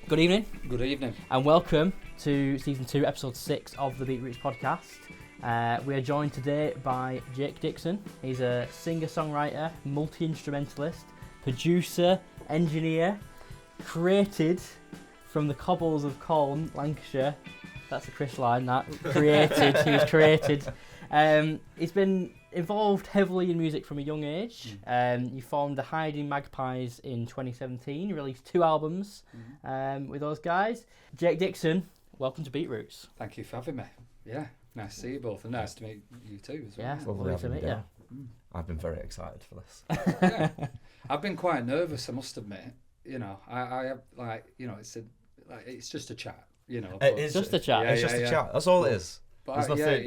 Good evening. Good evening. And welcome to Season 2, Episode 6 of the Beatroots podcast. We are joined today by Jake Dixon. He's a singer-songwriter, multi-instrumentalist, producer, engineer, created from the cobbles of Colne, Lancashire. That's a Chris line, that. He was created. He's been involved heavily in music from a young age. You formed the Hiding Magpies in 2017, released 2 albums with those guys. Jake Dixon, welcome to Beatroots. Thank you for having me. Yeah, nice to see you both, and nice to meet you too as well. Yeah, lovely to meet you. I've been very excited for this. Yeah. I've been quite nervous, I must admit. You know, I have, like, you know, it's just a chat. You know, it's just a chat. It's just a chat. That's all it is. There's nothing.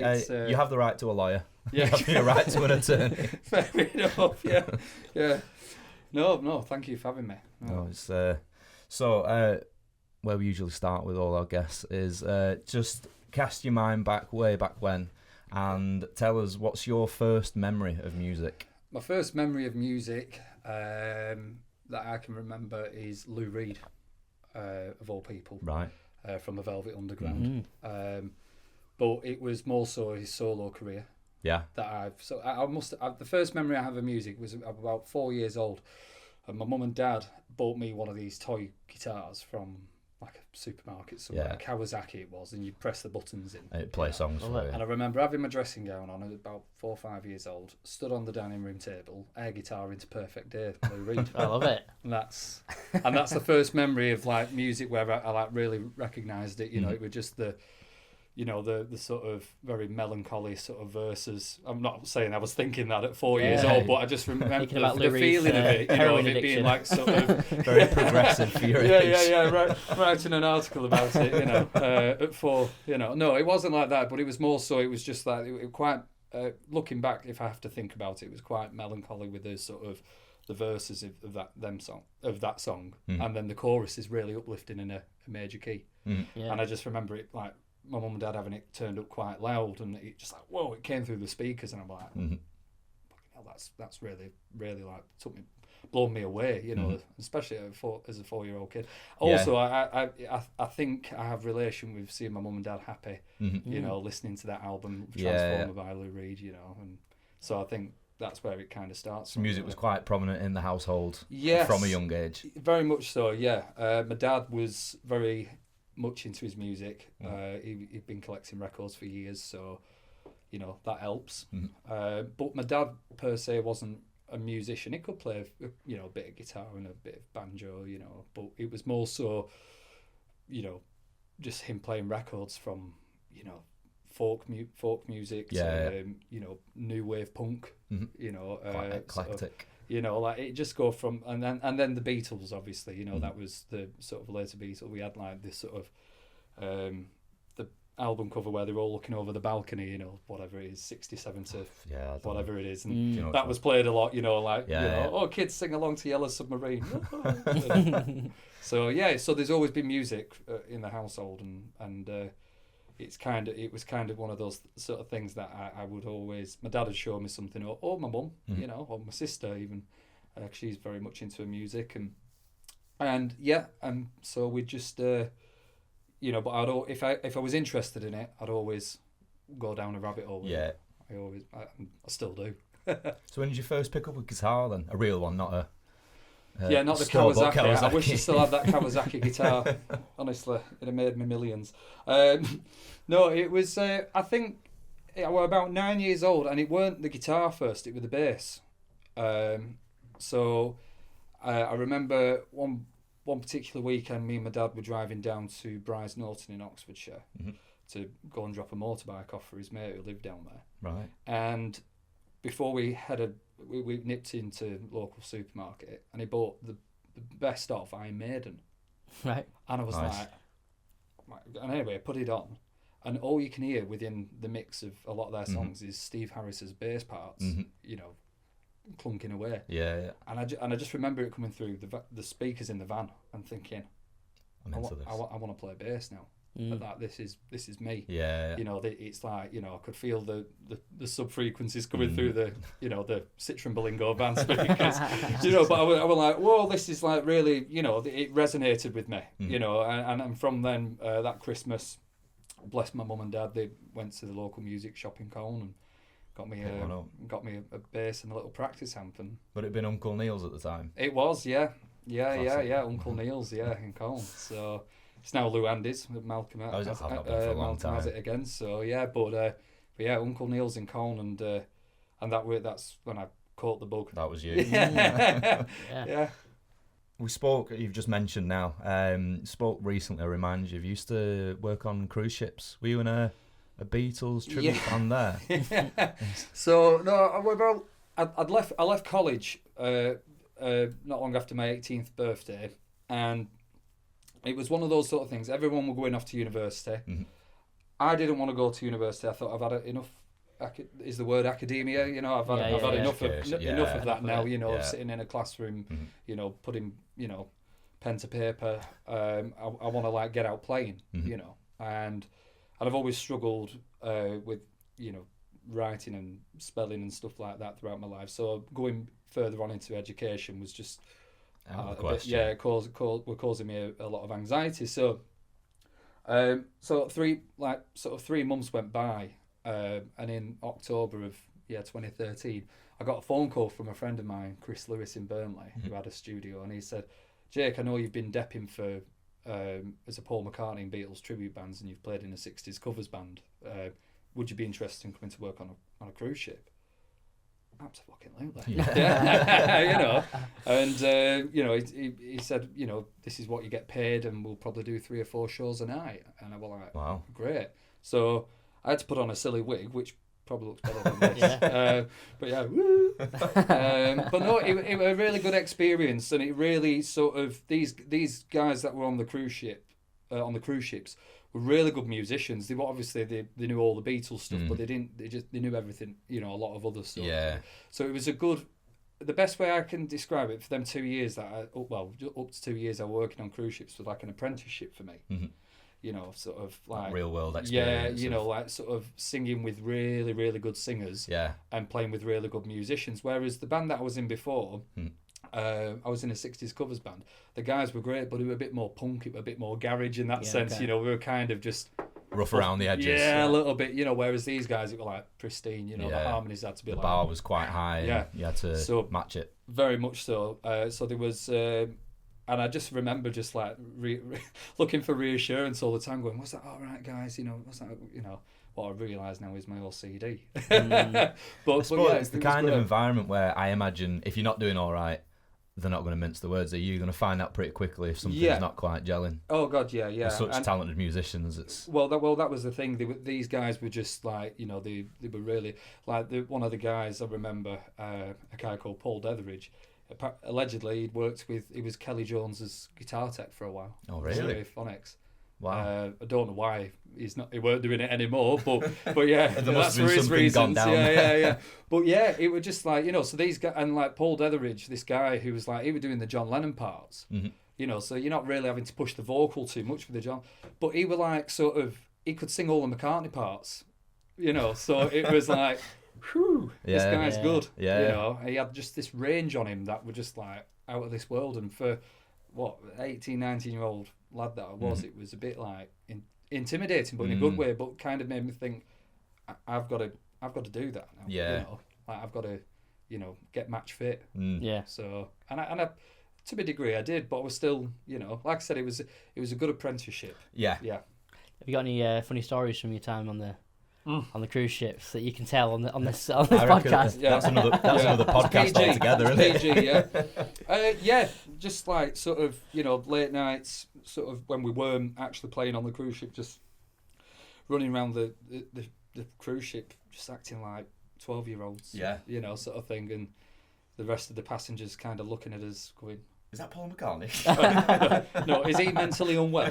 You have the right to a lawyer. Yeah. You have the right to an attorney. Fair enough. Yeah. No. Thank you for having me. No, it's where we usually start with all our guests is just cast your mind way back when, and tell us what's your first memory of music. My first memory of music that I can remember is Lou Reed, of all people, right? From the Velvet Underground. But it was more so his solo career. Yeah. That the first memory I have of music was about 4 years old, and my mum and dad bought me one of these toy guitars from like a supermarket somewhere. Yeah. Kawasaki it was, and you'd press the buttons in. It'd play songs for you. And I remember having my dressing gown on at about 4 or 5 years old, stood on the dining room table, air guitar into Perfect Day, Lou Reed. I love it. And that's the first memory of like music where I like really recognised it. You know, it was just the sort of very melancholy sort of verses. I'm not saying I was thinking that at 4 years old, but I just remember the feeling of it, of it being like sort of very progressive for your age. Yeah. Writing an article about it, at 4, No, it wasn't like that, but it was more so. It was just like it quite. Looking back, if I have to think about it, it was quite melancholy with the sort of the verses of that song, and then the chorus is really uplifting in a major key. And I just remember it like my mum and dad having it turned up quite loud, and it just like, whoa, it came through the speakers, and I'm like, fucking hell, that's really like blown me away, especially as a 4-year-old kid. Also, I think I have relation with seeing my mum and dad happy, listening to that album Transformer by Lou Reed, and so I think that's where it kind of starts. So music was quite prominent in the household from a young age. Very much so, yeah. My dad was very much into his music. He'd been collecting records for years, so that helps. But my dad per se wasn't a musician. He could play a bit of guitar and a bit of banjo, but it was more so just him playing records from folk music to new wave punk, quite eclectic. Like it just go from and then the Beatles, obviously, that was the sort of later Beatles. We had like this sort of the album cover where they're all looking over the balcony, whatever it is, 67 to whatever it is, and that was played a lot, oh, kids sing along to Yellow Submarine. So there's always been music in the household, and it was kind of one of those sort of things that I would always. My dad would show me something, or my mum, or my sister even. She's very much into music, and so we just, but if I was interested in it, I'd always go down a rabbit hole. Yeah, I still do. So when did you first pick up a guitar then? A real one, not a. Not the Kawasaki. I wish I still had that Kawasaki guitar. Honestly, it'd have made me millions. No, it was. I think I was about 9 years old, and it weren't the guitar first; it was the bass. So I remember one particular weekend, me and my dad were driving down to Brize Norton in Oxfordshire to go and drop a motorbike off for his mate who lived down there. Right. And before we headed. We nipped into local supermarket, and he bought the best of Iron Maiden. Right. And I was like, and anyway, I put it on, and all you can hear within the mix of a lot of their songs is Steve Harris's bass parts, clunking away. Yeah. And I just remember it coming through the speakers in the van and thinking, I want to play bass now. that this is me. Yeah. You know, it's like, you know, I could feel the sub frequencies coming through the, you know, the Citroen Berlingo van speakers. You know, but I was like, whoa, this is like really, you know, it resonated with me. You know, and from then that Christmas, bless my mum and dad, they went to the local music shop in Colne and got me a bass and a little practice amp. And would it have been Uncle Neil's at the time? it was, yeah. Classic. Yeah, Uncle Neil's, yeah, in Colne. So it's now Lou Andy's. Malcolm I've been for a long Malcolm time. has it again. So yeah, but yeah, Uncle Neil's in Colne, and that's when I caught the bug. That was you. Yeah. We spoke, you've just mentioned now, spoke recently, I remind you used to work on cruise ships. Were you in a Beatles tribute band there? Yeah. So, no, I left college not long after my 18th birthday, and it was one of those sort of things. Everyone were going off to university. Mm-hmm. I didn't want to go to university. I thought I've had enough. Is the word academia? You know, I've had enough of that now. You know, of sitting in a classroom, you know, putting, you know, pen to paper. I want to like get out playing. You know, and I've always struggled with, you know, writing and spelling and stuff like that throughout my life. So going further on into education was just were causing me a lot of anxiety. So so 3 months went by, and in October of 2013 I got a phone call from a friend of mine, Chris Lewis in Burnley, who had a studio, and he said, Jake, I know you've been depping for as a Paul McCartney and Beatles tribute bands, and you've played in a 60s covers band. Would you be interested in coming to work on a cruise ship? Absolutely. Yeah. You know, and you know, he said, you know, this is what you get paid, and we'll probably do 3 or 4 shows a night. And I was like, wow, great. So I had to put on a silly wig, which probably looks better than this. But yeah, woo. But no, it was a really good experience, and it really sort of these guys that were on the cruise ship, on the cruise ships, were really good musicians. They were obviously they knew all the Beatles stuff, but they knew everything, you know, a lot of other stuff. Yeah. So it was the best way I can describe it, for them 2 years up to 2 years I was working on cruise ships was like an apprenticeship for me. Mm-hmm. You know, sort of like real world experience. Yeah, you know, like sort of singing with really, really good singers. Yeah. And playing with really good musicians. Whereas the band that I was in before, I was in a 60s covers band. The guys were great, but it was a bit more punk, it was a bit more garage in that sense. Okay. You know, we were kind of just rough around the edges. Yeah, a little bit, you know, whereas these guys, it were like pristine, you know, the harmonies had to be the like... The bar was quite high, yeah. You had to match it. Very much so. So there was... and I just remember just like looking for reassurance all the time, going, "Was that all right, guys? You know, was that, you know?" What I realise now is my OCD. But it's the kind of environment where I imagine if you're not doing all right, they're not going to mince the words. Are you going to find out pretty quickly if something's not quite gelling? Oh God, yeah. They're such talented musicians. It's that was the thing. These guys were just like, you know, they were really like one of the guys I remember, a guy called Paul Detheridge. Allegedly, he was Kelly Jones's guitar tech for a while. Oh, really? Phonics. Wow. I don't know why he weren't doing it anymore, but yeah, there must have been something gone down. Yeah. But yeah, it was just like, you know, so these guys, and like Paul Detheridge, this guy who was like, he was doing the John Lennon parts, you know, so you're not really having to push the vocal too much for the John, but he was like sort of, he could sing all the McCartney parts, you know, so it was like, whew, this guy's good. Yeah. You know, he had just this range on him that were just like out of this world. And for 18, 19-year-old lad that I was, it was a bit like intimidating, but in a good way, but kind of made me think, I've got to do that now. Yeah. You know, like I've got to, you know, get match fit. Yeah. So, and I to a degree I did, but I was still, you know, like I said, it was a good apprenticeship. Yeah. Yeah. Have you got any funny stories from your time on the cruise ships that you can tell on this podcast? That's another podcast altogether, isn't it? PG, yeah. Just like sort of, you know, late nights, sort of when we weren't actually playing on the cruise ship, just running around the cruise ship, just acting like 12-year-olds. Yeah. You know, sort of thing, and the rest of the passengers kind of looking at us, going, "Is that Paul McCartney?" No, is he mentally unwell?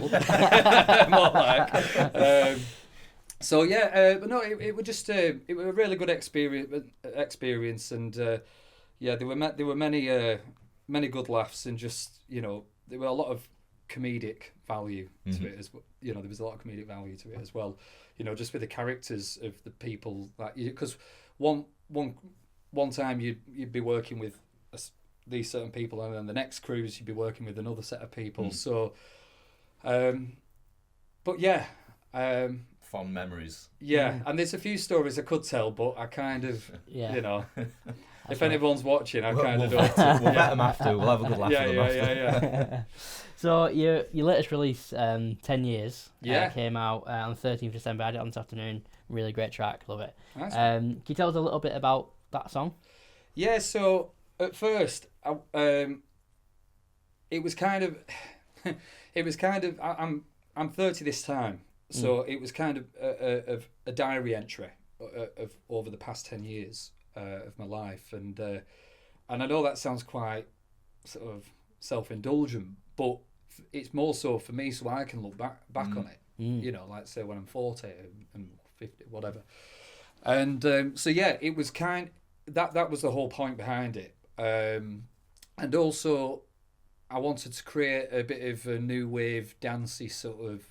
More like. So yeah, but no, it was just it was a really good experience, and there were many good laughs, and just, you know, there were a lot of comedic value to it as well. You know, there was a lot of comedic value to it as well. You know, just with the characters of the people, like, because one time you'd be working with these certain people, and then the next cruise you'd be working with another set of people. So, but yeah. Fond memories. Yeah, and there's a few stories I could tell, but I kind of, you know, if right. anyone's watching, I kind of We'll don't. vet them after. We'll have a good laugh at them after. Yeah. So your latest release, 10 Years, Yeah. came out on the 13th of December. I had it on this afternoon. Really great track, love it. Nice. Can you tell us a little bit about that song? Yeah, so at first, it was kind of, I'm 30 this time, so it was kind of a diary entry of over the past 10 years of my life, and I know that sounds quite sort of self-indulgent, but it's more so for me, so I can look back on it. You know, like say when I'm 40 and 50, whatever. And so yeah, it was that was the whole point behind it. And also, I wanted to create a bit of a new wave, dancey sort of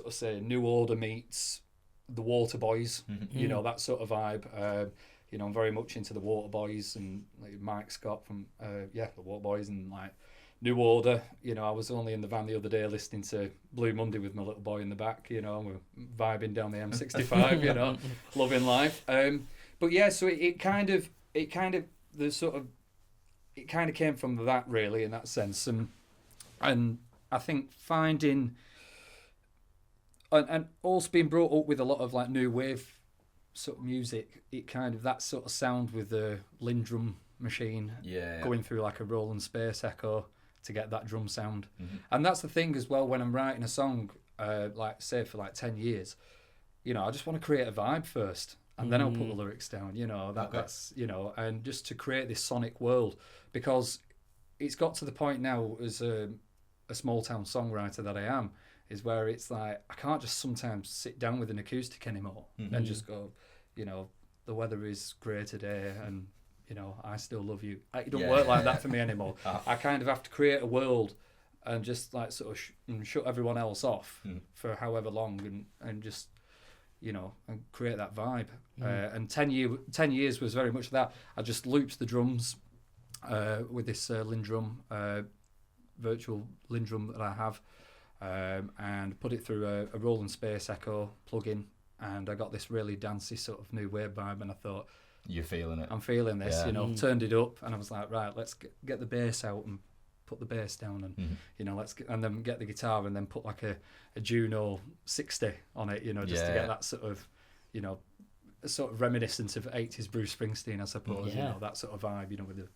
say New Order meets the Water Boys. You know, that sort of vibe. You know, I'm very much into the Water Boys and like Mike Scott from the Water Boys and like New Order. You know, I was only in the van the other day listening to Blue Monday with my little boy in the back. You know, we're vibing down the M65. You know, loving life. But yeah, so it kind of came from that, really, in that sense, and I think finding and also being brought up with a lot of like new wave sort of music, it kind of that sort of sound with the Lindrum machine going through like a Roland space echo to get that drum sound. And that's the thing as well when I'm writing a song, like say for like 10 years, you know, I just want to create a vibe first. And then I'll put the lyrics down, you know, that's, you know, and just to create this sonic world, because it's got to the point now as a small town songwriter that I am, is where it's like, I can't just sometimes sit down with an acoustic anymore and just go, you know, the weather is grey today and, you know, I still love you. It don't work like that for me anymore. I kind of have to create a world and just like sort of shut everyone else off for however long and just, you know, and create that vibe. And 10 years was very much that. I just looped the drums with this Lindrum, virtual Lindrum that I have, and put it through a Roland Space Echo plugin, and I got this really dancey sort of new wave vibe, and I thought, you're feeling it. I'm feeling this, you know, turned it up, and I was like, right, let's get the bass out and put the bass down and you know, and then get the guitar and then put like a Juno 60 on it, you know, just to get that sort of, you know, sort of reminiscent of 80s Bruce Springsteen, I suppose, you know, that sort of vibe, you know, with the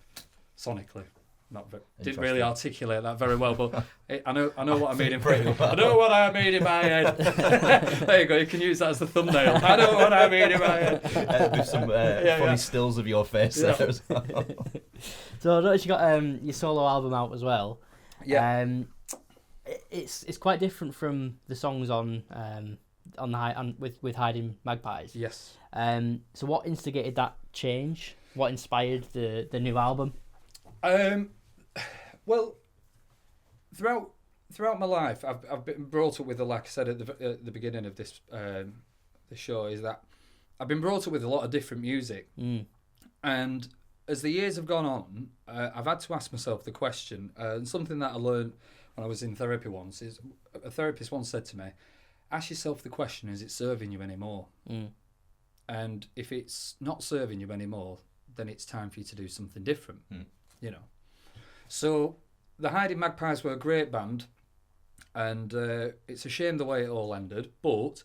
sonically. Didn't really articulate that very well, but I know what I mean in I know what I mean in my head. There you go. You can use that as the thumbnail. I know what I mean in my head. With some funny stills of your face there as well. So I noticed you got your solo album out as well. Yeah. It's quite different from the songs on with Hiding Magpies. Yes. So what instigated that change? What inspired the new album? Well, throughout my life, I've been brought up with, like I said at the beginning of this show, is that I've been brought up with a lot of different music, and as the years have gone on, I've had to ask myself the question, and something that I learned when I was in therapy once is, a therapist once said to me, ask yourself the question, is it serving you anymore? And if it's not serving you anymore, then it's time for you to do something different, you know. So the Hiding Magpies were a great band, and it's a shame the way it all ended, but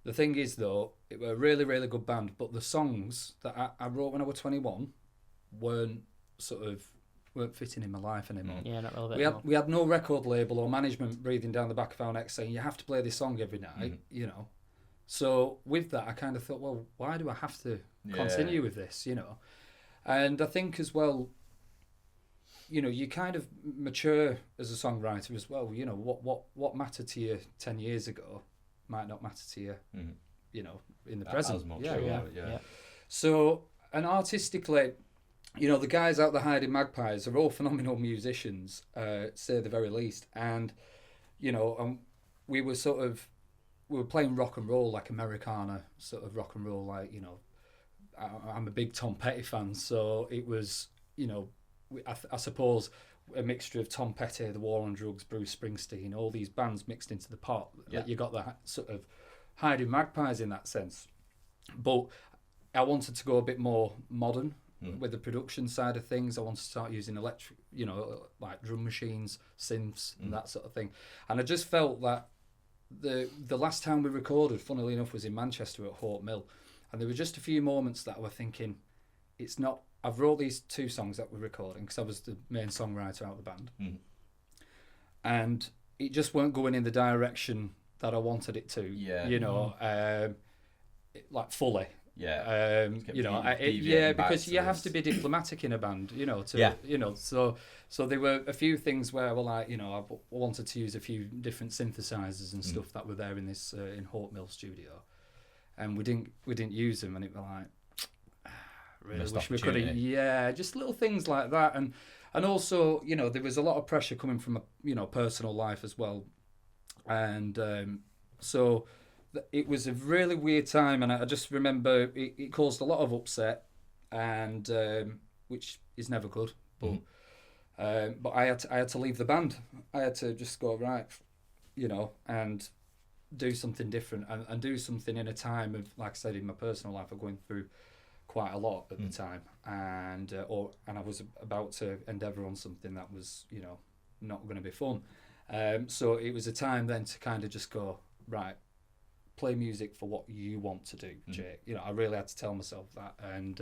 the thing is, though, it were a really, really good band, but the songs that I wrote when I was 21 weren't fitting in my life anymore. Yeah, not relevant. We had no record label or management breathing down the back of our necks saying, you have to play this song every night, you know. So with that, I kind of thought, well, why do I have to continue with this, you know? And I think as well, you know, you kind of mature as a songwriter as well. You know, what mattered to you 10 years ago might not matter to you, you know, in the present. As much, yeah. So, and artistically, you know, the guys out the Hiding Magpies are all phenomenal musicians, say the very least. And, you know, we were sort of, we were playing rock and roll, like Americana sort of rock and roll, like, you know, I'm a big Tom Petty fan, so it was, you know, I suppose a mixture of Tom Petty, The War on Drugs, Bruce Springsteen, all these bands mixed into the pot. Yeah. You got the sort of Hiding Magpies in that sense. But I wanted to go a bit more modern with the production side of things. I wanted to start using electric, you know, like drum machines, synths, and that sort of thing. And I just felt that the last time we recorded, funnily enough, was in Manchester at Hort Mill. And there were just a few moments that I were thinking, it's not... I've wrote these 2 songs that we're recording because I was the main songwriter out of the band. And it just weren't going in the direction that I wanted it to, you know, like fully. Yeah. You know, because you have to be diplomatic in a band, you know, you know, so there were a few things where I were like, you know, I wanted to use a few different synthesizers and stuff that were there in this in Hort Mill studio, and we didn't use them, and it was like, really Missed wish we could have, just little things like that. And also, you know, there was a lot of pressure coming from a, you know, personal life as well, and so it was a really weird time, and I just remember it caused a lot of upset, and which is never good, but I had to leave the band. I had to just go, right, you know, and do something different, and do something in a time of, like I said, in my personal life, I'm going through quite a lot at the time, and I was about to endeavour on something that was, you know, not going to be fun. So it was a time then to kind of just go, right, play music for what you want to do, Jake. You know, I really had to tell myself that, and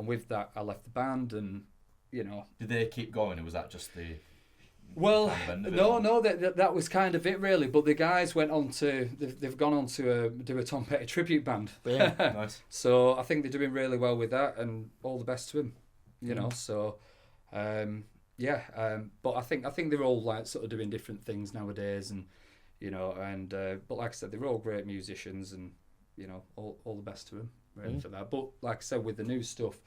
with that, I left the band, and you know. Did they keep going, or was that just the? Well, kind of no, that was kind of it really. But the guys went on to they've gone on to do a Tom Petty tribute band. Yeah, nice. So I think they're doing really well with that, and all the best to them. You know, so but I think they're all like sort of doing different things nowadays, and you know, and but like I said, they're all great musicians, and you know, all the best to them really for that. But like I said, with the new stuff,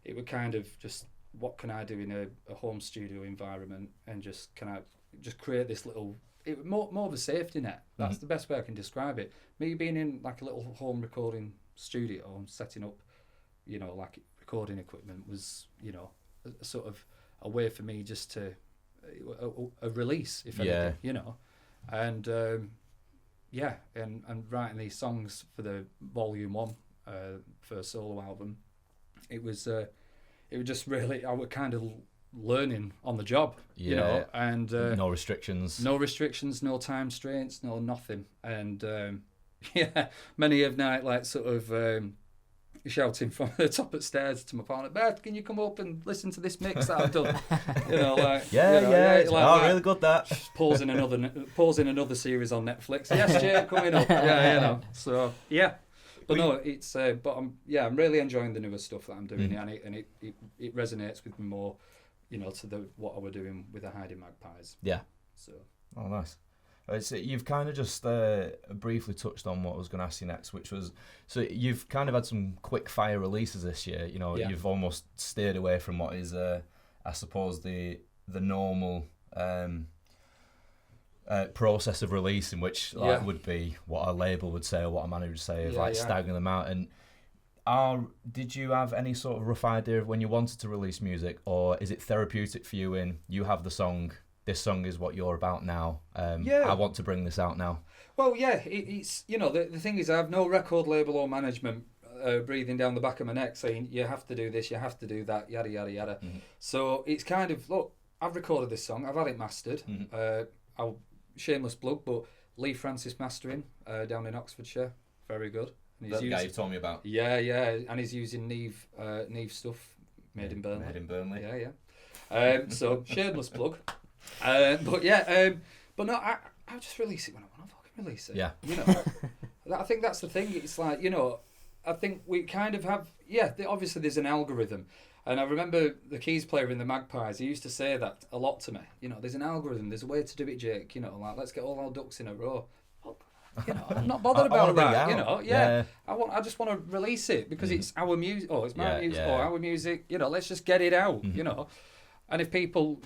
it would kind of just, what can I do in a home studio environment, and just can I just create this little, more of a safety net. That's the best way I can describe it. Me being in like a little home recording studio and setting up, you know, like recording equipment was, you know, a sort of a way for me just to a release, if anything, you know, and and writing these songs for the volume 1 first solo album, it was just really, I was kind of learning on the job, you know, and no restrictions, no time restraints, no nothing, and many of night like sort of shouting from the top of stairs to my partner, Beth, can you come up and listen to this mix that I've done? You know, like it's like really good that. Pausing another series on Netflix. Yes, Jay, coming up. Yeah, you know. So but no, it's but I'm really enjoying the newer stuff that I'm doing, and it resonates with me more, you know, to what I were doing with the Hiding Magpies. Yeah. So. Oh, nice. You've kind of just briefly touched on what I was going to ask you next, which was, so you've kind of had some quick fire releases this year. You know, you've almost steered away from what is, I suppose, the normal process of releasing, which would be what a label would say or what a manager would say, staggering them out. And did you have any sort of rough idea of when you wanted to release music, or is it therapeutic for you in you have the song? This song is what you're about now. I want to bring this out now. Well, it's, you know, the thing is, I have no record label or management breathing down the back of my neck saying, you have to do this, you have to do that, yada, yada, yada. So it's kind of, look, I've recorded this song, I've had it mastered. I'll shameless plug, but Lee Francis Mastering down in Oxfordshire, very good. And he's guy you told me about. Yeah, and he's using Neve stuff, made in Burnley. Made in Burnley. Yeah. So shameless plug. But no, I'll just release it when I want to fucking release it. Yeah. You know, I think that's the thing. It's like, you know, I think we kind of have, obviously there's an algorithm. And I remember the keys player in the Magpies, he used to say that a lot to me. You know, there's an algorithm, there's a way to do it, Jake. You know, like, let's get all our ducks in a row. Well, I'm not bothered about that. Yeah. I just want to release it because it's our music, or it's my music, or our music. Let's just get it out. And if people,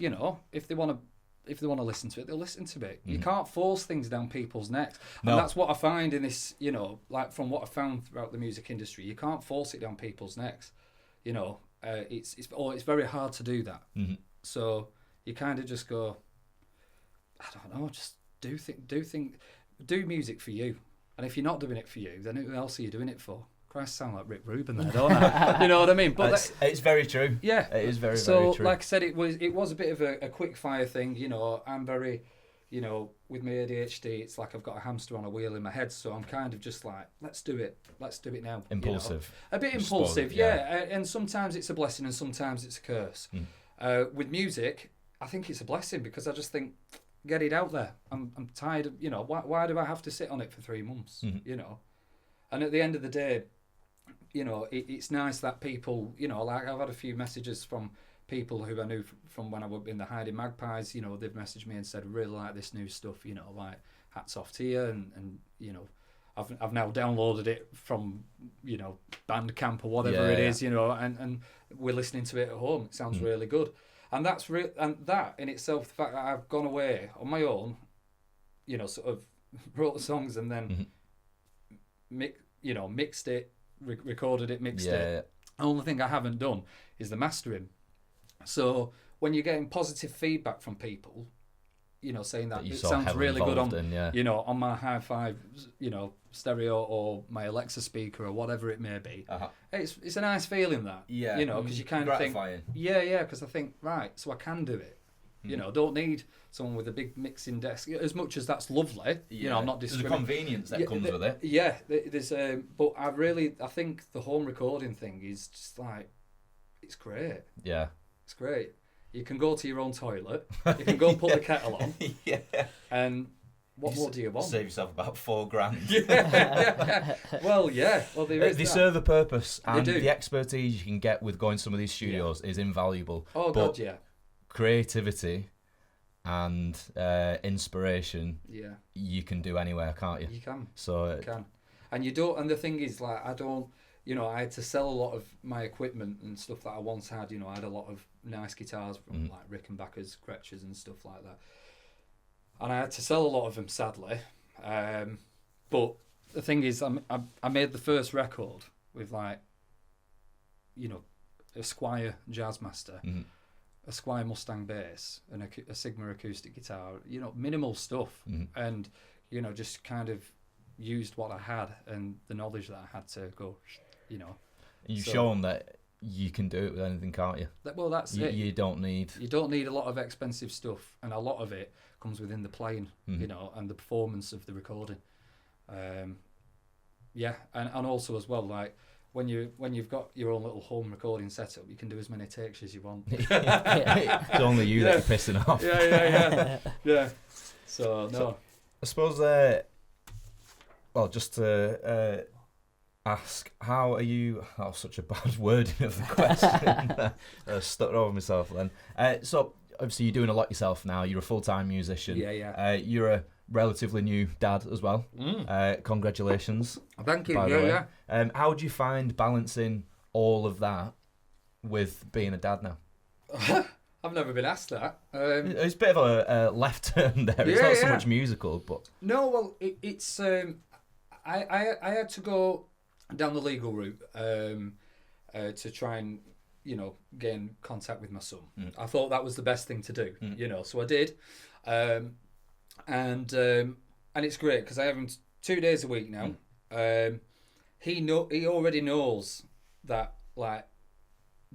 if they want to listen to it, they'll listen to it. You can't force things down people's necks. No. And that's what I find in this, like from what I found throughout the music industry, you can't force it down people's necks. It's very hard to do that. So you kind of just go, I don't know, just do music for you. And if you're not doing it for you, then who else are you doing it for? Christ, sound like Rick Rubin there, don't I? You know what I mean? But it's very true. Yeah, it is very so, very true. Like I said, it was a bit of a quick fire thing. I'm very, with my ADHD, it's like I've got a hamster on a wheel in my head. So I'm kind of just like, let's do it now. Impulsive. A bit impulsive, yeah. And sometimes it's a blessing, and sometimes it's a curse. With music, I think it's a blessing because I just think, get it out there. I'm tired of, why do I have to sit on it for 3 months? And at the end of the day, it's nice that people, like I've had a few messages from people who I knew from when I was in the Hiding Magpies. They've messaged me and said, really like this new stuff, like hats off to you, and I've now downloaded it from Bandcamp or whatever it is, and we're listening to it at home. It sounds really good, and that's and that in itself, the fact that I've gone away on my own, sort of wrote the songs and then mixed it, recorded it, mixed it. The only thing I haven't done is the mastering. So when you're getting positive feedback from people, saying that it sounds really good on, on my hi-fi, stereo or my Alexa speaker or whatever it may be. It's a nice feeling that, because you kind of think, because I think, right, so I can do it. Don't need someone with a big mixing desk. As much as that's lovely, I'm not discriminating. There's a convenience that comes with it. Yeah, there's. But I think the home recording thing is just like, it's great. Yeah, it's great. You can go to your own toilet. You can go and put the kettle on. And what more do you want? Save yourself about $4,000. Yeah. Well, they serve a purpose, and the expertise you can get with going to some of these studios is invaluable. Oh God, yeah. Creativity and inspiration, you can do anywhere, can't you? You can. So you can, and you don't. And the thing is, like, I don't. I had to sell a lot of my equipment and stuff that I once had. I had a lot of nice guitars from like Rickenbacker's, Gretschers, and stuff like that. And I had to sell a lot of them, sadly. But the thing is, I made the first record with like, a Squier Jazzmaster. A Squier Mustang bass and a Sigma acoustic guitar, minimal stuff, and just kind of used what I had and the knowledge that I had to go, You've shown that you can do it with anything, can't you? That's it. You don't need a lot of expensive stuff, and a lot of it comes within the playing, and the performance of the recording. And also as well, like, when you've got your own little home recording setup, you can do as many takes as you want. It's only you that you're pissing off. Yeah. So no. I suppose. Just to ask, how are you? Oh, such a bad wording of the question. I stuttered over myself then. So obviously you're doing a lot yourself now. You're a full-time musician. Yeah. You're a relatively new dad as well. Congratulations. Thank you. By the way. How do you find balancing all of that with being a dad now? I've never been asked that. It's a bit of a left turn there. It's not so much musical, but no. Well, it's. I had to go down the legal route to try and gain contact with my son. I thought that was the best thing to do. So I did. And it's great because I have him 2 days a week now. He already knows that, like,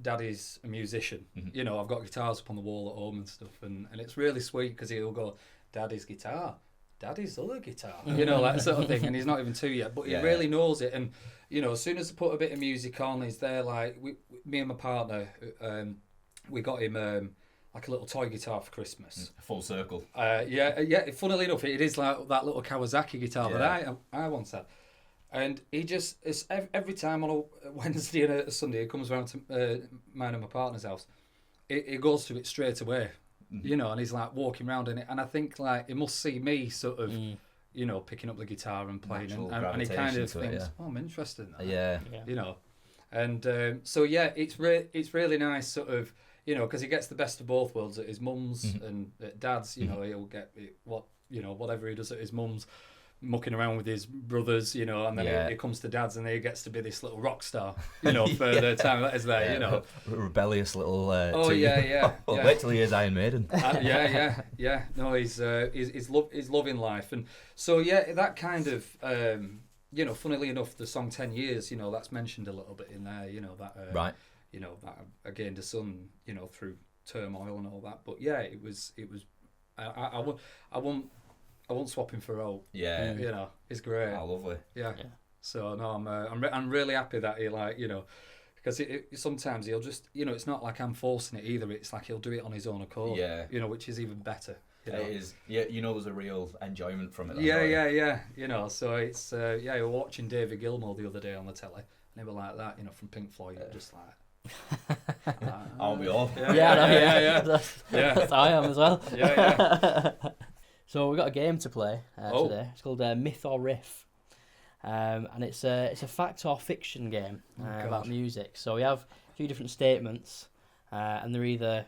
Daddy's a musician. I've got guitars up on the wall at home and stuff, and it's really sweet because he'll go, Daddy's guitar, Daddy's other guitar, that sort of thing. And he's not even 2 yet, but he really knows it. And as soon as I put a bit of music on, he's there. Like, me and my partner, we got him like a little toy guitar for Christmas. Full circle. Yeah. Funnily enough, it is like that little Kawasaki guitar that I once had. And he just, every time on a Wednesday and a Sunday, he comes around to mine and my partner's house, he goes to it straight away, and he's like walking around in it. And I think, like, he must see me sort of picking up the guitar and playing, Natural and he kind of gravitation to it, thinks, yeah. "Oh, I'm interested in that." Yeah. And so yeah, it's really nice, sort of, because he gets the best of both worlds at his mum's and at dad's. He'll get whatever he does at his mum's, mucking around with his brothers, and then he comes to dad's and he gets to be this little rock star, for the time that is there, Rebellious little. Oh yeah. Wait till he hears Iron Maiden. Yeah. No, he's loving life, and so yeah, that kind of funnily enough, the song 10 Years, that's mentioned a little bit in there, that right. That I gained a son, through turmoil and all that. But yeah, it was. I won't swap him for Oak. Yeah. He's great. Oh, lovely. Yeah. So no, I'm really happy that he because sometimes he'll just it's not like I'm forcing it either. It's like he'll do it on his own accord. Yeah. which is even better. It is. Yeah. There's a real enjoyment from it. Yeah. So it's we were watching David Gilmour the other day on the telly, and he was like that. From Pink Floyd, just like. Aren't we all? Yeah. That's how I am as well. Yeah. So we've got a game to play today. It's called Myth or Riff, and it's a fact or fiction game about music. So we have a few different statements, and they're either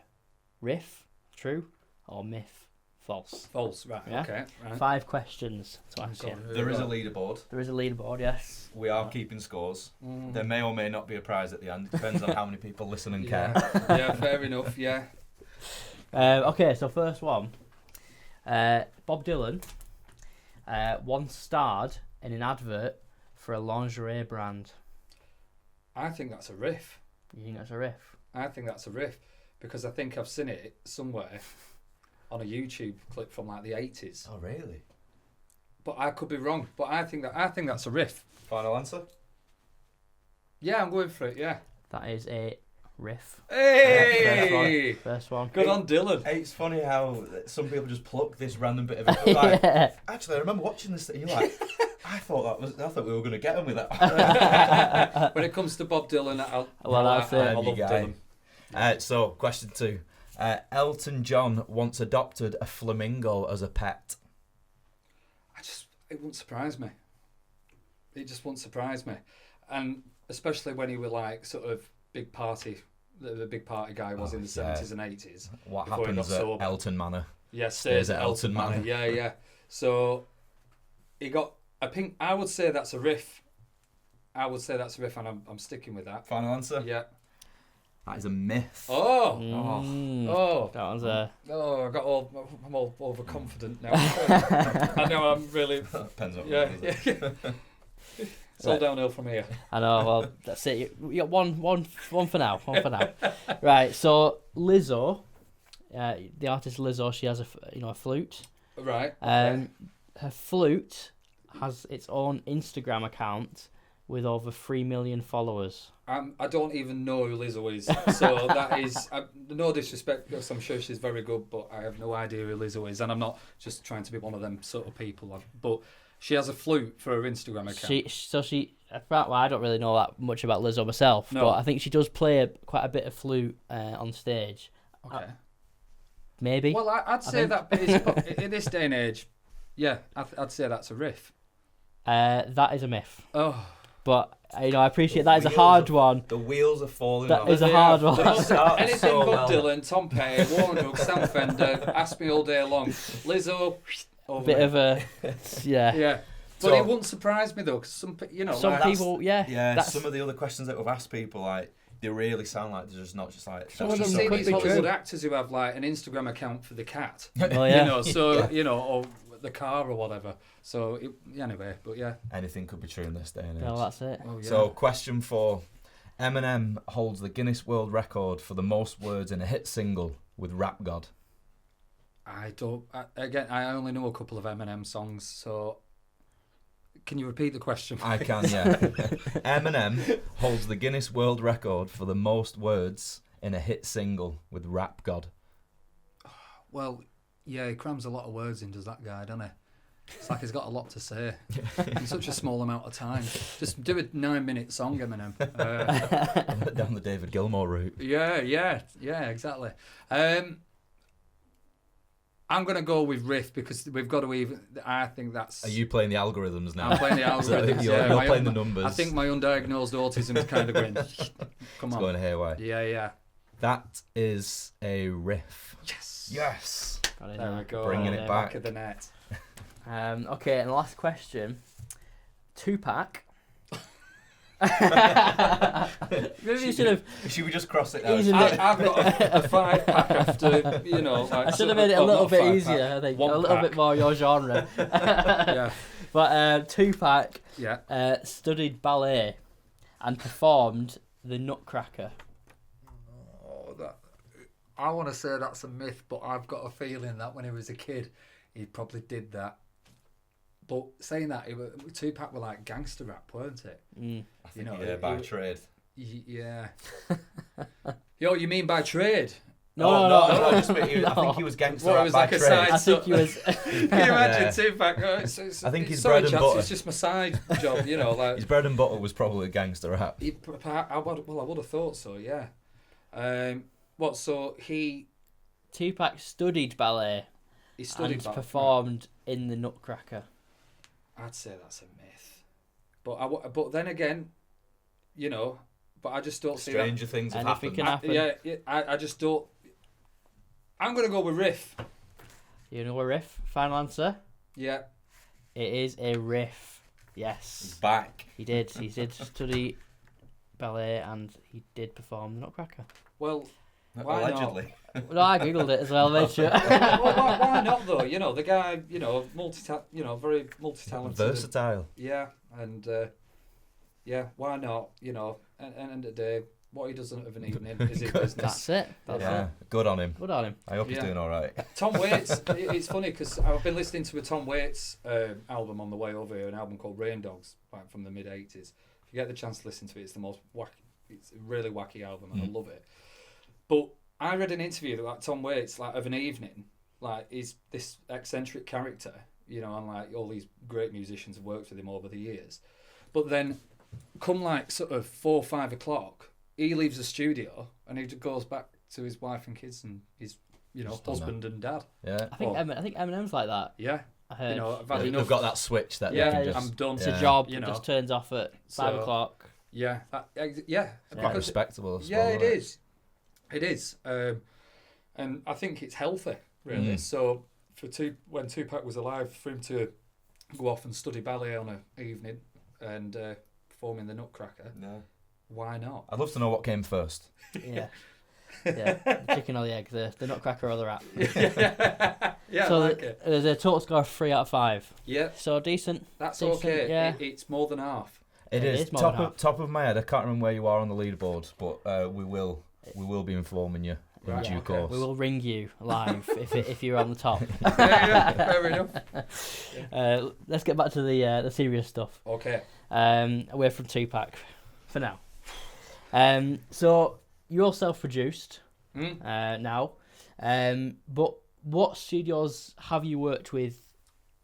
riff, true, or myth, false. False, right? Yeah? Okay. Right. 5 questions to ask you. There is a leaderboard. There is a leaderboard, yes. We are keeping scores. There may or may not be a prize at the end. It depends on how many people listen and care. Yeah, fair enough. Yeah. Okay, so first one. Bob Dylan once starred in an advert for a lingerie brand. I think that's a riff. You think that's a riff? I think that's a riff because I think I've seen it somewhere on a YouTube clip from like the 80s. Oh, really? But I could be wrong. But I think that's a riff. Final answer? Yeah, I'm going for it. Yeah. That is a riff. Hey! First one. Good on Dylan. It's funny how some people just pluck this random bit of it. Like, actually, I remember watching this. You're like, I thought we were going to get him with that. When it comes to Bob Dylan, I love Dylan. So, question 2. Elton John once adopted a flamingo as a pet. It wouldn't surprise me. It just wouldn't surprise me, and especially when he were like sort of big party. The big party guy was in the 70s and 80s. What happens at sober. Elton Manor? Yeah, stays at Elton Manor. Yeah. So he got. I would say that's a riff. And I'm sticking with that. Final answer? Yeah. That is a myth. Oh. That one's a. Oh, I'm all overconfident now. I know I'm really. Depends on yeah. It's all downhill from here. I know. Well, that's it. You got one for now. Right. So Lizzo, the artist Lizzo, she has a flute. Right. Her flute has its own Instagram account with over 3 million followers. I don't even know who Lizzo is, so that is no disrespect because I'm sure she's very good, but I have no idea who Lizzo is, and I'm not just trying to be one of them sort of people. But she has a flute for her Instagram account. Well, I don't really know that much about Lizzo myself, but I think she does play quite a bit of flute on stage. Okay. Maybe. Well, I'd say that in this day and age, yeah, I'd say that's a riff. That is a myth. Oh. But I appreciate that is a hard one. The wheels are falling off. That is a hard one. Anything Bob Dylan, Tom Petty, Warren Hook, Sam Fender, ask me all day long. Lizzo, bit of a yeah. But it wouldn't surprise me though, because some people, some of the other questions that we've asked people, like, they really sound like they're just not just like. Some of them see these Hollywood actors who have like an Instagram account for the cat, or the car or whatever. So anyway, but yeah. Anything could be true in this day and age. No, that's it. Oh, yeah. So question 4. Eminem holds the Guinness World Record for the most words in a hit single with Rap God. I only know a couple of Eminem songs, so can you repeat the question? I can, yeah. Eminem holds the Guinness World Record for the most words in a hit single with Rap God. Well, yeah, he crams a lot of words in, does that guy, doesn't he? It's like he's got a lot to say in such a small amount of time. Just do a 9-minute song, Eminem. Down the David Gilmour route. Yeah, exactly. I'm going to go with riff because we've got to even. I think that's. Are you playing the algorithms now? I'm playing the algorithms. You're playing the numbers. I think my undiagnosed autism is kind of going. Come on. It's going haywire. Yeah. That is a riff. Yes. There we go. Bringing it back of the net. Okay, and the last question. Tupac. Maybe you should have. Should we just cross it out? I've got a 5-pack after, you know. Like, I should have made it a little bit easier. I think a little pack. bit more your genre. Yeah. But Tupac Yeah. studied ballet and performed the Nutcracker. I want to say that's a myth, but I've got a feeling that when he was a kid, he probably did that. But saying that, Tupac were like gangster rap, weren't it? I think, by trade. Yeah. Yo, you mean by trade? No. I think he was gangster rap by trade. I think he was. Can you imagine Tupac? I think his bread and butter. It's just my side job, you know. Like his bread and butter was probably gangster rap. I would have thought so. Yeah. Tupac studied ballet. He studied and performed in the Nutcracker. I'd say that's a myth, but then again, you know, but I just don't see that. Stranger things have happened. Can happen. I just don't. I'm gonna go with riff. You know a riff? Final answer? Yeah. It is a riff. Yes. He's back. He did study ballet and he did perform the Nutcracker. Well, why allegedly. Not? Well, I googled it as well, made sure. Well, why not though? You know, the guy, you know, very multi-talented. Versatile. Yeah, and why not? You know, and at the end of the day, what he does of an evening is his business. That's it. Good on him. Good on him. I hope he's doing all right. Tom Waits. It's funny because I've been listening to a Tom Waits album on the way over here, an album called Rain Dogs, like from the mid '80s. If you get the chance to listen to it, it's the most wacky. It's a really wacky album, and I love it. But I read an interview that like Tom Waits, like of an evening, like is this eccentric character, you know, and like all these great musicians have worked with him over the years. But then, come like sort of 4 or 5 o'clock, he leaves the studio and he goes back to his wife and kids and his, you know, husband and dad. Yeah. I think Eminem's like that. Yeah. I heard. You know, I've had enough. They've got that switch that Yeah, they can just, I'm done. It's a job. You It know. just turns off at 5 o'clock. Yeah. quite respectable. Yeah, it is. It is. And I think it's healthy, really. So when Tupac was alive, for him to go off and study ballet on an evening and perform in the Nutcracker, why not? I'd love to know what came first. Yeah. The chicken or the egg, the Nutcracker or the rat. Yeah, so I like it. There's a total score of 3 out of 5. Yeah. So decent. That's decent, okay. Yeah. It's more than half. It is more than half. top of my head. I can't remember where you are on the leaderboard, but we will be informing you in due course. We will ring you live if you're on the top. Yeah, fair enough. Let's get back to the serious stuff. Okay. Away from Tupac for now. So you're self-produced now, but what studios have you worked with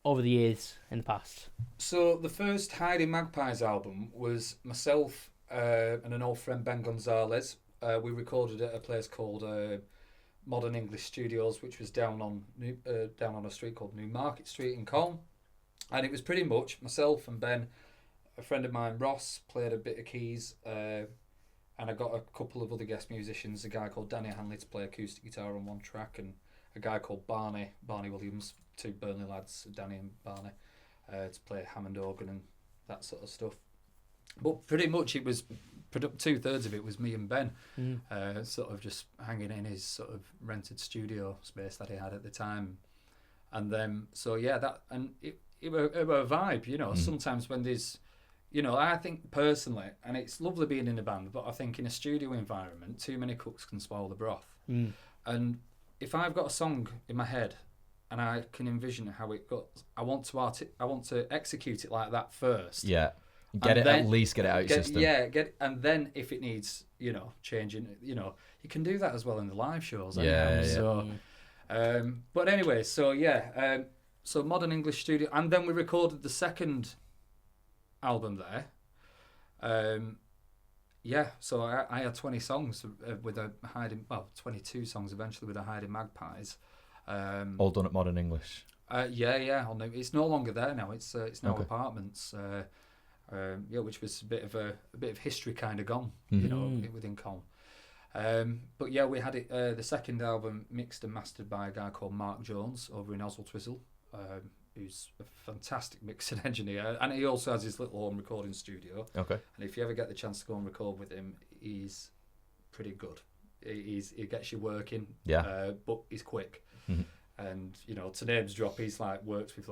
over the years in the past? So the first Hiding Magpies album was myself and an old friend, Ben Gonzalez. We recorded at a place called Modern English Studios, which was down on a street called New Market Street in Colne. And it was pretty much myself and Ben. A friend of mine, Ross, played a bit of keys, and I got a couple of other guest musicians, a guy called Danny Hanley to play acoustic guitar on one track, and a guy called Barney Williams, 2 Burnley lads, Danny and Barney, to play Hammond organ and that sort of stuff. But pretty much it was 2/3 of it was me and Ben, sort of just hanging in his sort of rented studio space that he had at the time, and then it were a vibe, you know. Sometimes when there's, you know, I think personally, and it's lovely being in a band, but I think in a studio environment, too many cooks can spoil the broth. And if I've got a song in my head and I can envision how it goes, I want to execute it like that first. Yeah. At least get it out your system. Yeah, and then if it needs, you know, changing, you know, you can do that as well in the live shows. Yeah. So, but anyway, so Modern English Studio, and then we recorded the second album there. So I had 20 songs with 22 songs eventually with a Hiding Magpies, All done at Modern English. Yeah. It's no longer there now. It's now apartments. Which was a bit of history kind of gone, within Colne. But yeah, we had it. The second album mixed and mastered by a guy called Mark Jones over in Oswald who's a fantastic mixing engineer, and he also has his little home recording studio. Okay. And if you ever get the chance to go and record with him, he's pretty good. He gets you working. Yeah. But he's quick. Mm-hmm. And to names drop, he's worked with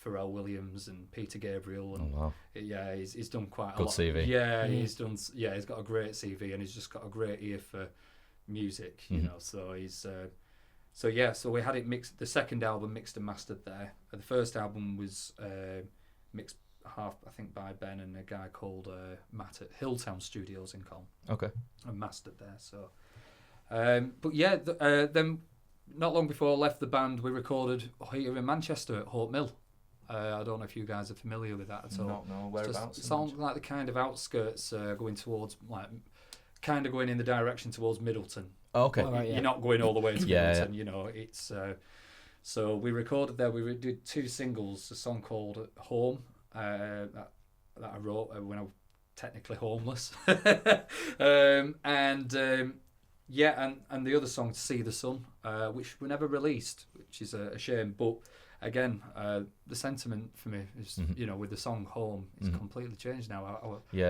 Pharrell Williams and Peter Gabriel, and he's done quite a lot. Good CV. Yeah, he's got a great CV, and he's just got a great ear for music, So he's so we had it mixed. The second album mixed and mastered there. The first album was mixed half, I think, by Ben and a guy called Matt at Hilltown Studios in Colne. Okay. And mastered there. So, then. Not long before I left the band, we recorded here in Manchester at Hope Mill. I don't know if you guys are familiar with that at all. No, whereabouts? It sounds like the kind of outskirts going towards, kind of going in the direction towards Middleton. Oh, okay. You're not going all the way to Middleton, it's... So we recorded there, we did 2 singles, a song called Home, that I wrote when I was technically homeless. And the other song, See the Sun, which we never released, which is a shame. But again, the sentiment for me is, with the song Home, it's completely changed now. I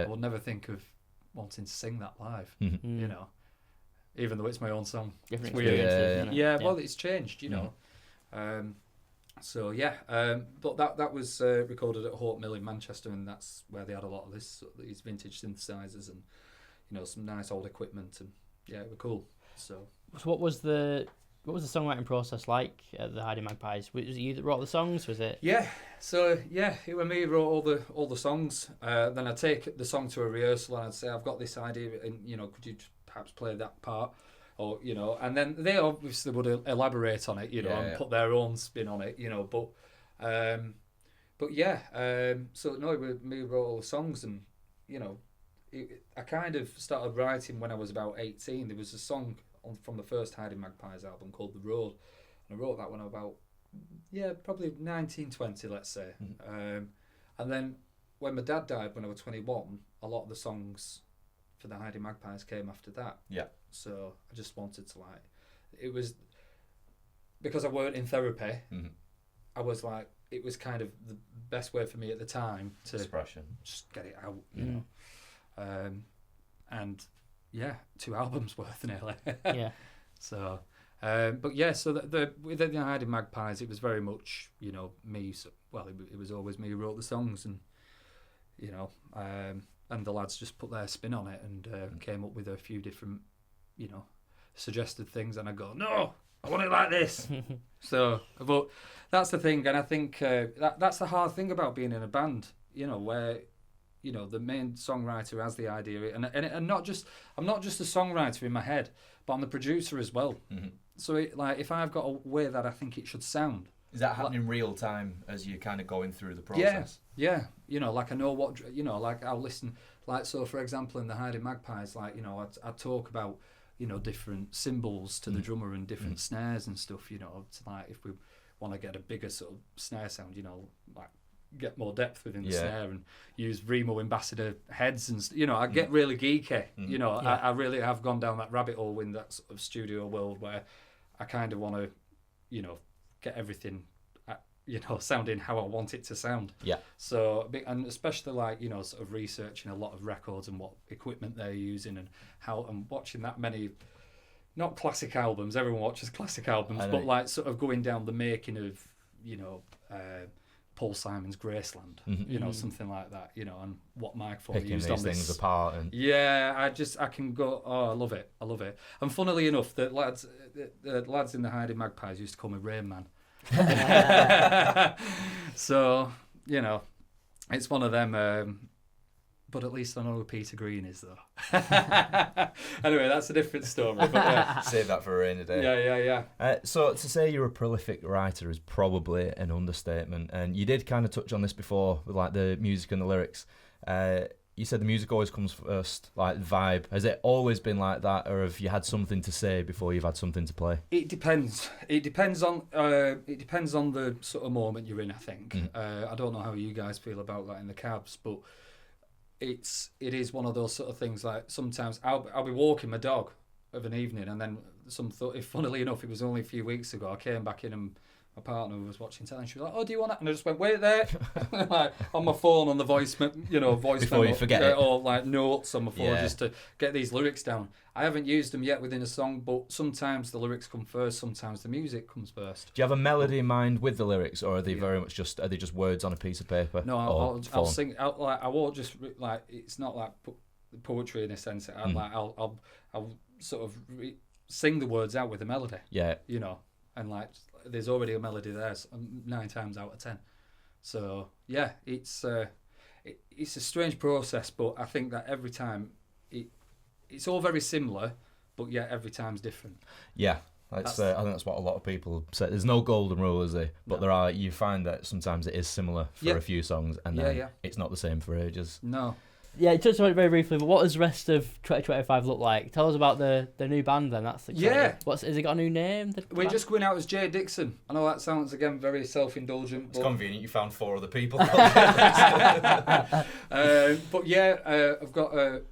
would never think of wanting to sing that live, even though it's my own song. Different it's weird. experiences, Well, it's changed, But that was recorded at Hope Mill in Manchester, and that's where they had a lot of these vintage synthesizers and, some nice old equipment and. Yeah, it was cool. So what was the songwriting process like at the Hiding Magpies? Was it you that wrote the songs? Was it? Yeah. So it was me who wrote all the songs. Then I'd take the song to a rehearsal and I'd say, I've got this idea, and could you perhaps play that part? Or and then they obviously would elaborate on it, and put their own spin on it, So no, it was me who wrote all the songs, and I kind of started writing when I was about 18. There was a song from the first Hiding Magpies album called The Road, and I wrote that when I was about probably 19, 20, let's say. And then when my dad died when I was 21, a lot of the songs for the Hiding Magpies came after that. Yeah. So I just wanted to it was because I weren't in therapy. Mm-hmm. I was it was kind of the best way for me at the time to expression, just get it out, know. And 2 albums worth nearly. Yeah. So, so within the Hiding Magpies, it was very much me. So, it was always me who wrote the songs, and and the lads just put their spin on it and came up with a few different suggested things, and I go, no, I want it like this. So, but that's the thing, and I think that's the hard thing about being in a band, where. The main songwriter has the idea, and not just I'm not just a songwriter in my head, but I'm the producer as well. Mm-hmm. So if I've got a way that I think it should sound, is that happening real time as you're kind of going through the process? Yeah. I know what I'll listen. So for example, in the Hiding Magpies, I talk about different cymbals to the drummer and different snares and stuff. If we want to get a bigger sort of snare sound, get more depth within the snare and use Remo Ambassador heads and I get really geeky. I really have gone down that rabbit hole in that sort of studio world where I kind of want to get everything sounding how I want it to sound. Yeah. So, and especially sort of researching a lot of records and what equipment they're using and how I'm watching that many not classic albums, everyone watches classic albums, but sort of going down the making of Paul Simon's Graceland, something like that, and what microphone picking used these on this. things apart. And I can go, I love it. And funnily enough, the lads in the Hiding Magpies used to call me Rain Man. So, it's one of them, but at least I know who Peter Green is, though. Anyway, that's a different story. But, save that for a rainy day. Yeah. So to say you're a prolific writer is probably an understatement, and you did kind of touch on this before with the music and the lyrics. you said the music always comes first, like vibe. Has it always been like that, or have you had something to say before you've had something to play? It depends. It depends on the sort of moment you're in, I think. I don't know how you guys feel about that in the cabs, but it is one of those sort of things. Like sometimes I'll be walking my dog of an evening, and then funnily enough, it was only a few weeks ago, I came back in and my partner was watching telly and she was like, "Oh, do you want that?" And I just went, "Wait there," like on my phone on the voice before memo, you forget it, or like notes on my phone just to get these lyrics down. I haven't used them yet within a song, but sometimes the lyrics come first, sometimes the music comes first. Do you have a melody in mind with the lyrics, or are they very much just words on a piece of paper? No, I'll sing. I won't just like, it's not like poetry in a sense. I'll sort of sing the words out with a melody. Yeah, and like there's already a melody there 9 times out of 10. So yeah, it's a strange process, but I think that every time it's all very similar, but yeah, every time's different. Yeah. I think that's what a lot of people say. There's no golden rule, is there? But you find that sometimes it is similar for a few songs, and then it's not the same for ages. No. Yeah, you touched on it very briefly, but what does the rest of 2025 look like? Tell us about the new band then. That's exciting. Yeah. Has it got a new name? We're just going out as Dixon. I know that sounds, again, very self-indulgent. It's convenient you found 4 other people. But yeah, I've got a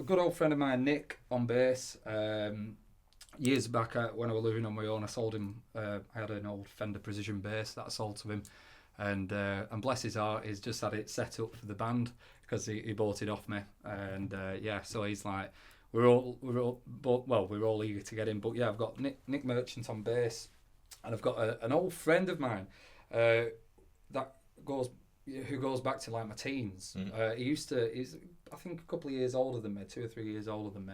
good old friend of mine, Nick, on bass. Years back when I was living on my own, I sold him, I had an old Fender Precision bass that I sold to him. And bless his heart, he's just had it set up for the band, because he bought it off me, and so he's like, we're all eager to get in. But yeah, I've got Nick Merchant on bass, and I've got an old friend of mine who goes back to like my teens. He's I think a couple of years older than me, 2 or 3 years older than me.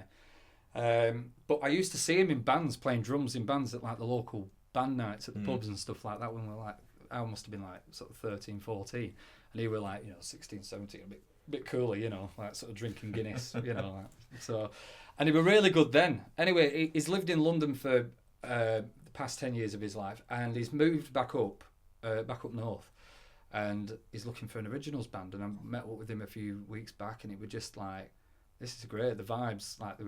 But I used to see him in bands, playing drums in bands at like the local band nights at the pubs and stuff like that, when we were like, I must have been like sort of 13, 14, and he were like 16, 17, a bit cooler, like sort of drinking Guinness, like, so, and he were really good then. Anyway, he's lived in London for the past 10 years of his life, and he's moved back up north, and he's looking for an originals band. And I met up with him a few weeks back, and it was just like, this is great. The vibes, like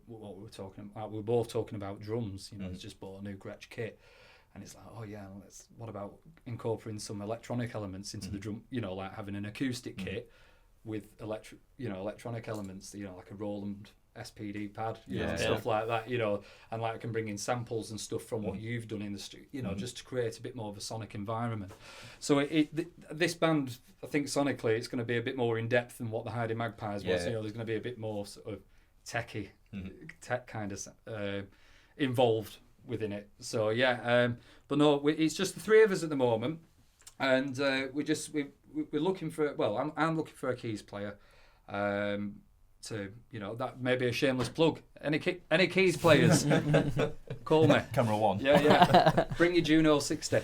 what we were talking about, we were both talking about drums. He's just bought a new Gretsch kit. And it's like, oh yeah, what about incorporating some electronic elements into the drum? Like having an acoustic kit with electronic elements. Like a Roland SPD pad, and stuff like that. And like I can bring in samples and stuff from what you've done in the studio. Just to create a bit more of a sonic environment. So this band, I think sonically, it's going to be a bit more in depth than what the Heidi Magpies was. There's going to be a bit more sort of techie, tech kind of involved within it. So yeah, but no, it's just the 3 of us at the moment, and we're looking for. Well, I'm looking for a keys player. To that may be a shameless plug. Any keys players, call me. Camera 1. Yeah. Bring your Juno 60.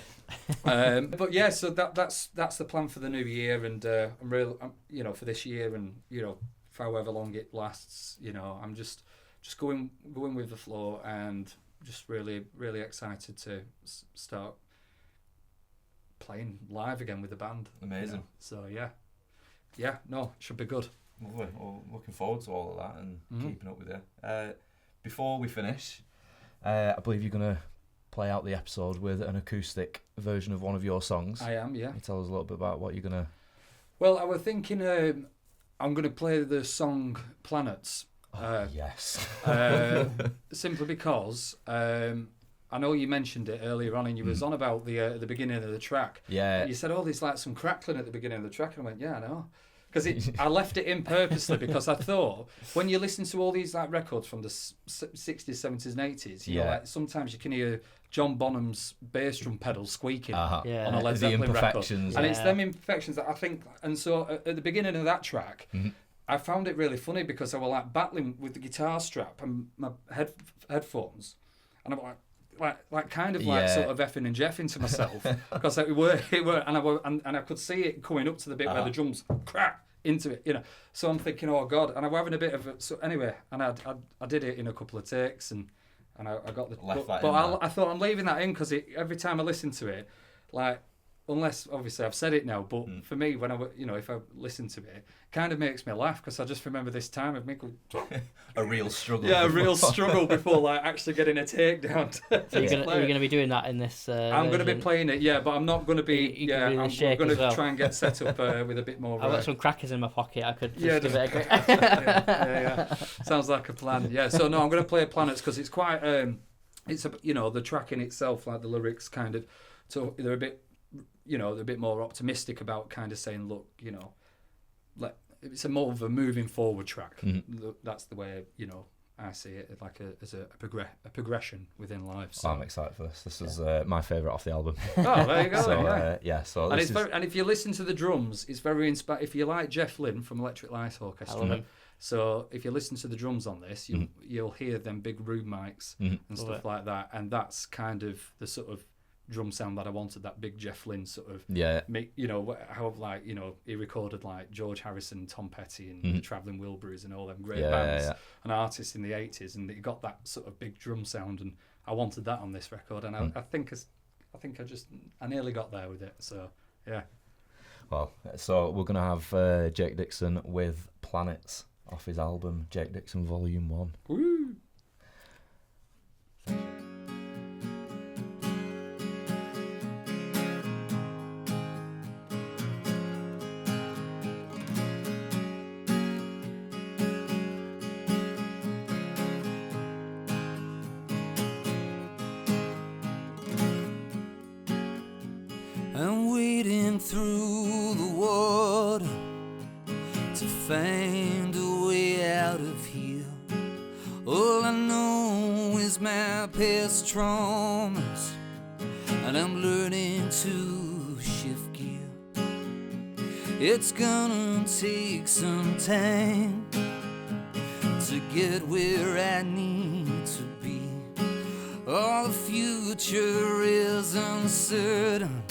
But yeah, so that's the plan for the new year, and for this year, and for however long it lasts. I'm just going with the flow, and just really, really excited to start playing live again with the band. Amazing. So yeah, no, it should be good. Lovely. Well, looking forward to all of that and keeping up with it. Before we finish, I believe you're going to play out the episode with an acoustic version of one of your songs. I am, yeah. Can you tell us a little bit about what you're going to... Well, I was thinking I'm going to play the song Planets. Yes. Simply because I know you mentioned it earlier on, and you was on about the beginning of the track. Yeah. You said, there's like some crackling at the beginning of the track, and I went, yeah, I know. Because I left it in purposely, because I thought when you listen to all these like records from the 60s, 70s and 80s, like sometimes you can hear John Bonham's bass drum pedal squeaking on a Led Zeppelin record. And it's them imperfections that I think, and so at the beginning of that track, I found it really funny, because I was like battling with the guitar strap and my headphones, and I'm like sort of effing and jeffing to myself, because it were and I could see it coming up to the bit where the drums crack into it, So I'm thinking, oh God, and I was having a bit of so anyway, and I did it in a couple of takes, and I got the left that but in I thought I'm leaving that in, because every time I listen to it, like unless obviously I've said it now, but for me, when if I listen to it, kind of makes me laugh because I just remember this time of me a real struggle. Yeah, a real struggle before like actually getting a takedown. So you're going to be doing that in this. I'm going to be playing it, yeah, but I'm not going to be. I'm going to well. try and get set up with a bit more. I've got some crackers in my pocket. I could just give it a go. yeah. Sounds like a plan. Yeah. So no, I'm going to play Planets because it's quite. It's the track in itself, like the lyrics, kind of. So they're a bit. They're a bit more optimistic about kind of saying, look, it's a more of a moving forward track. That's the way I see it, like as a progression within life. So. I'm excited for this. This is my favourite off the album. Oh, there you go. So, so and if you listen to the drums, it's very inspired. If you like Jeff Lynne from Electric Light Orchestra, so if you listen to the drums on this, you'll hear them big room mics and stuff like that, and that's kind of the sort of drum sound that I wanted, that big Jeff Lynne sort of he recorded like George Harrison, Tom Petty and the Travelling Wilburys and all them great bands and artists in the 80s, and he got that sort of big drum sound, and I wanted that on this record, and I think I nearly got there with it, so yeah. Well, so we're gonna have Jake Dixon with Planets off his album Jake Dixon Volume 1. Woo! I'm wading through the water to find a way out of here. All I know is my past traumas, and I'm learning to shift gear. It's gonna take some time to get where I need to be. All the future is uncertain.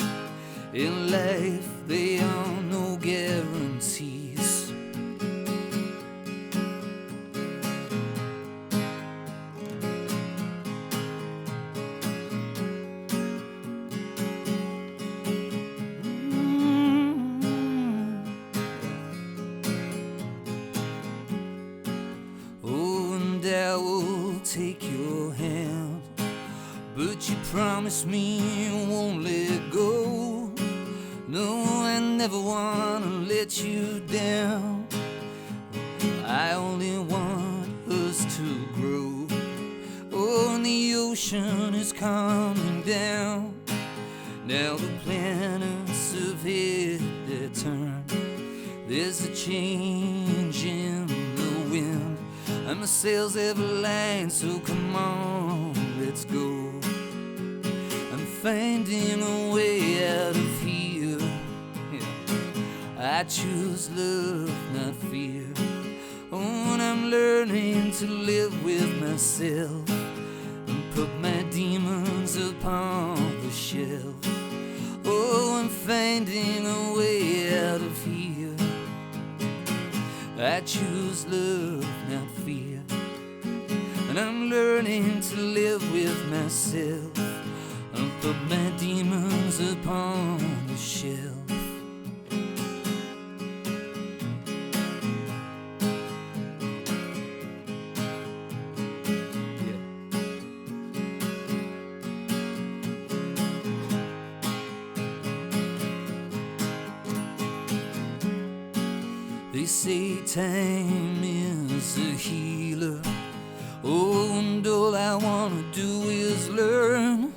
In life, there are no guarantees. Oh, and I will take your hand, but you promise me you won't let go. No, I never wanna let you down. I only want us to grow. Oh, and the ocean is coming down. Now the planets have hit their turn. There's a change in the wind, and the sails have aligned, so come on, let's go. I'm finding a way out of here. I choose love, not fear. Oh, and I'm learning to live with myself and put my demons upon the shelf. Oh, I'm finding a way out of here. I choose love, not fear. And I'm learning to live with myself and put my demons upon the shelf. They say time is a healer. Oh, and all I wanna do is learn.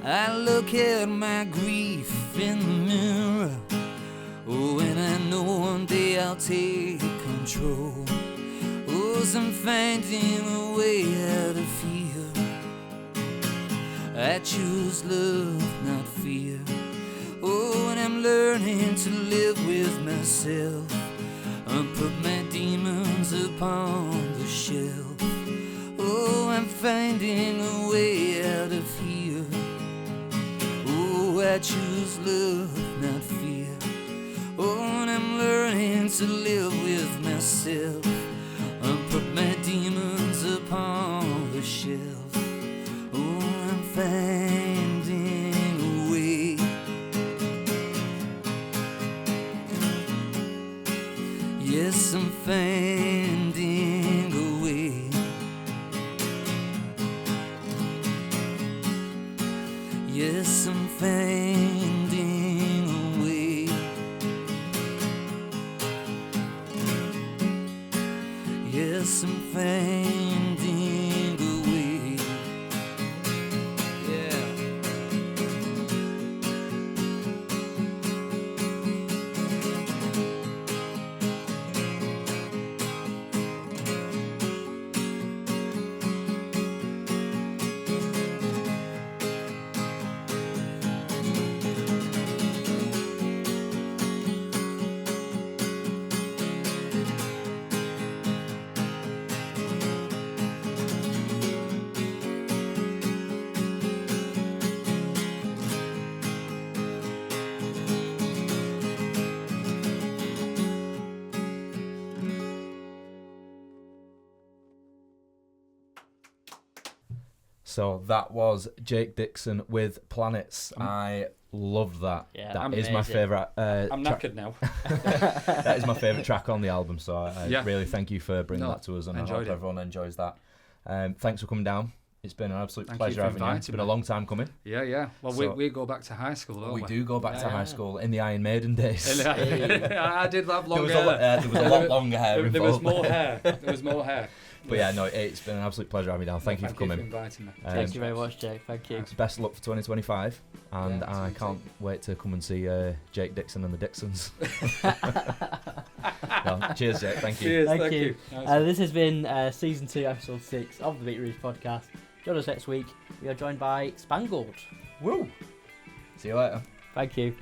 I look at my grief in the mirror. Oh, and I know one day I'll take control. Oh, so I'm finding a way out of here. I choose love, not fear. Oh, and I'm learning to live with myself and put my demons upon the shelf. Oh, I'm finding a way out of here. Oh, I choose love, not fear. Oh, and I'm learning to live with myself and put my demons upon the shelf. Oh, I'm finding a way. Yes, I'm fading away. Yes, I'm fading away. Yes, I'm fading away. Yeah. So that was Jake Dixon with Planets. I loved that. Yeah, that is my favourite. I'm knackered now. That is my favourite track on the album. So I really thank you for bringing that to us, and I hope everyone enjoys that. Thanks for coming down. It's been an absolute pleasure having you. It's been a long time coming. Yeah. Well, so, we go back to high school, don't we? We do go back to high school in the Iron Maiden days. I did have long hair. There was a lot longer hair. There was more hair. But yeah, no, it's been an absolute pleasure having you down. Thank you for coming. Thank you for inviting me. Thank you very much, Jake. Thank you. Best of luck for 2025, and I can't wait to come and see Jake Dixon and the Dixons. Cheers, Jake. Thank you. Cheers, thank you. Nice. This has been Season 2, Episode 6 of the Beatroots podcast. Join us next week. We are joined by Spangled. Woo! See you later. Thank you.